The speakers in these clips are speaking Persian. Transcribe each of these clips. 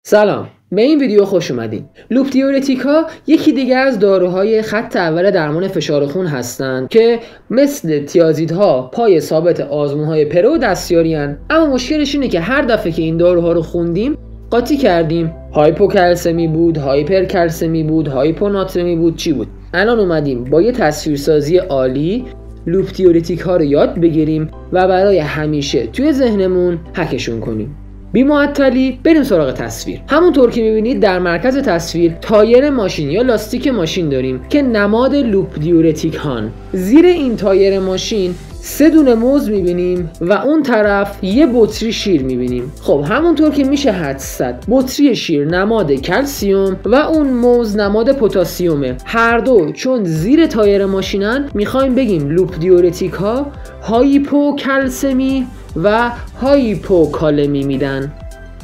سلام، به این ویدیو خوش اومدین. لوپ دیورتیکا یکی دیگه از داروهای خط اول درمان فشار خون هستند که مثل تیازیدها پای ثابت آزمون‌های پرو و دستیاری هستند، اما مشکلش اینه که هر دفعه که این داروها رو خوندیم قاطی کردیم. هایپوکلسمی بود، هایپرکلسمی بود، هایپوناترمی بود، چی بود؟ الان اومدیم با یه تصویرسازی عالی لوپ دیورتیکا رو یاد بگیریم و برای همیشه توی ذهنمون حکشون کنیم. بی معطلی بریم سراغ تصویر. همونطور که میبینید در مرکز تصویر تایر ماشین یا لاستیک ماشین داریم که نماد لوپ دیورتیک هان. زیر این تایر ماشین 3 دونه موز میبینیم و اون طرف یه بطری شیر میبینیم. خب همونطور که میشه حدس زد، بطری شیر نماد کلسیوم و اون موز نماد پتاسیمه. هر دو چون زیر تایر ماشینن میخوایم بگیم لوپ دیورتیک ها هایپوکلسمی و هایپوکالمی میدن.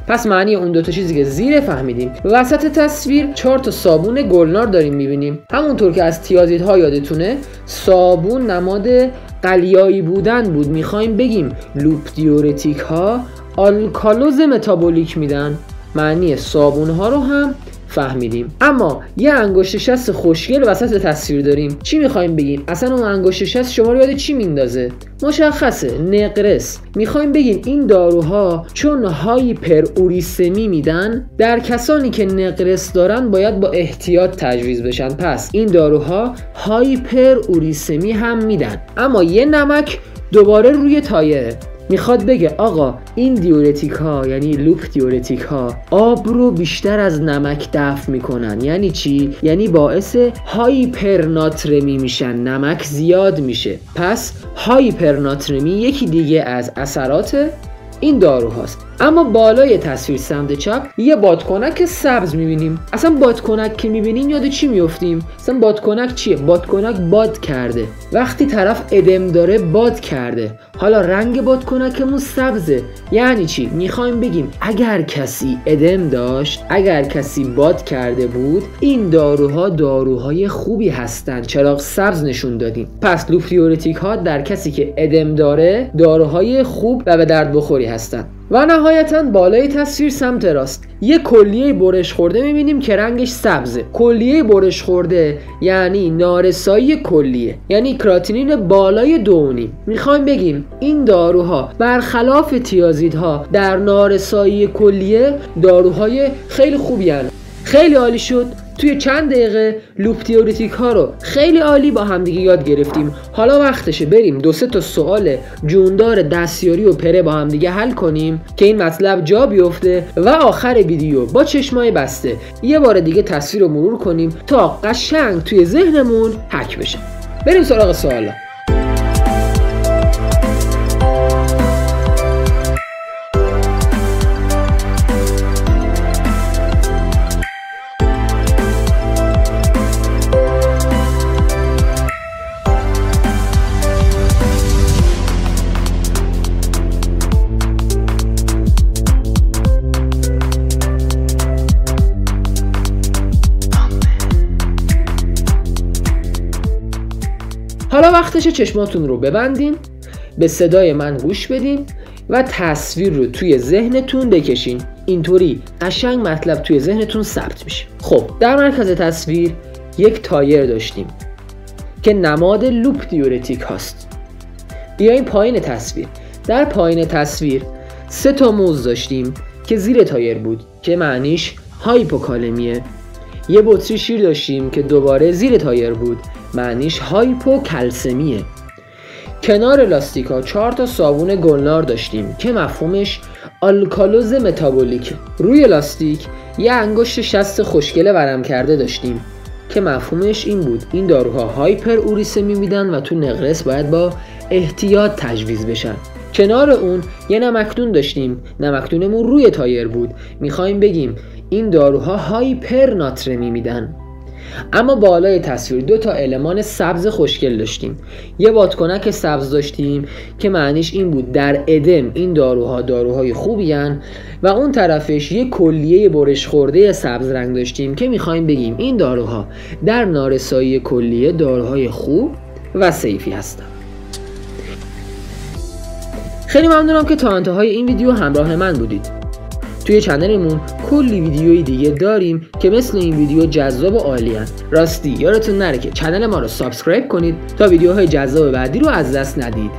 پس معنی اون دوتا چیزی که زیر فهمیدیم. وسط تصویر 4 تا صابون گلنار داریم میبینیم. همونطور که از تیازیدها یادتونه، صابون نماد قلیایی بودن بود. میخوایم بگیم لوپ دیورتیک ها آلکالوز متابولیک میدن. معنی صابون ها رو هم فهمیدیم. اما یه انگشت شست خوشگل وسط تصویر داریم. چی میخوایم بگیم؟ اصلا اون انگشت شست شما رو یاد چی میندازه؟ مشخصه، نقرس. میخوایم بگیم این داروها چون هایپر اوریسمی میدن، در کسانی که نقرس دارن باید با احتیاط تجویز بشن. پس این داروها هایپر اوریسمی هم میدن. اما یه نمک دوباره روی تایره. میخواد بگه آقا این دیورتیک ها یعنی لوپ دیورتیک ها آب رو بیشتر از نمک دفع میکنن. یعنی چی؟ یعنی باعث هایپرناترمی میشن، نمک زیاد میشه. پس هایپرناترمی یکی دیگه از اثرات این دارو هاست. اما بالای تصویر سمت چپ یه بادکنک سبز میبینیم. اصلا بادکنک که میبینیم یاد چی میفتیم؟ اصلا بادکنک چیه؟ بادکنک باد کرده. وقتی طرف ادم داره باد کرده. حالا رنگ بادکنکمون سبزه. یعنی چی؟ میخوایم بگیم اگر کسی ادم داشت، اگر کسی باد کرده بود، این داروها داروهای خوبی هستن. چراغ سبز نشون دادیم. پس لوپ دیورتیک ها در کسی که ادم داره داروهای خوب و به درد بخوری هستن. و نهایتاً بالای تصویر سمت راست یه کلیه برش خورده میبینیم که رنگش سبزه. کلیه برش خورده یعنی نارسایی کلیه، یعنی کراتینین بالای 2.5. میخوایم بگیم این داروها برخلاف تیازیدها در نارسایی کلیه داروهای خیلی خوبی هستند. خیلی عالی شد. توی چند دقیقه لوپ دیورتیک ها رو خیلی عالی با همدیگه یاد گرفتیم. حالا وقتشه بریم 2-3 تا سوال جوندار دستیاری و پره با همدیگه حل کنیم که این مطلب جا بیفته و آخر ویدیو با چشمای بسته یه بار دیگه تصویر رو مرور کنیم تا قشنگ توی ذهنمون حک بشه. بریم سراغ سوالا. حالا وقتشه چشماتون رو ببندین، به صدای من گوش بدین و تصویر رو توی ذهنتون بکشین. اینطوری قشنگ مطلب توی ذهنتون ثبت میشه. خب در مرکز تصویر یک تایر داشتیم که نماد لوپ دیورتیک هست. بیاین پایین تصویر. در پایین تصویر 3 تا موز داشتیم که زیر تایر بود که معنیش هایپوکالمیه. یه بطری شیر داشتیم که دوباره زیر تایر بود، معنیش هایپوکلسمیه. کنار لاستیکا 4 تا صابون گلنار داشتیم که مفهومش آلکالوز متابولیکه. روی لاستیک یه انگشت شست خوشگل ورم کرده داشتیم که مفهومش این بود این داروها هایپر اوریسمی میدن و تو نقرس باید با احتیاط تجویز بشن. کنار اون یه نمکدون داشتیم. نمکدونمون روی تایر بود. میخوایم بگیم این داروها هایپر ناترمی میدن. اما بالای تصویر 2 تا المان سبز خوشگل داشتیم. یه بادکنک سبز داشتیم که معنیش این بود در ادم این داروها داروهای خوبی هن و اون طرفش یه کلیه برش خورده سبز رنگ داشتیم که میخوایم بگیم این داروها در نارسایی کلیه داروهای خوب و سیفی هستن. خیلی ممنونم که تا انتهای این ویدیو همراه من بودید. توی چنلمون کلی ویدیوی دیگه داریم که مثل این ویدیو جذاب و عالی هن. راستی یادتون نره که چنل ما رو سابسکرایب کنید تا ویدیوهای جذاب بعدی رو از دست ندید.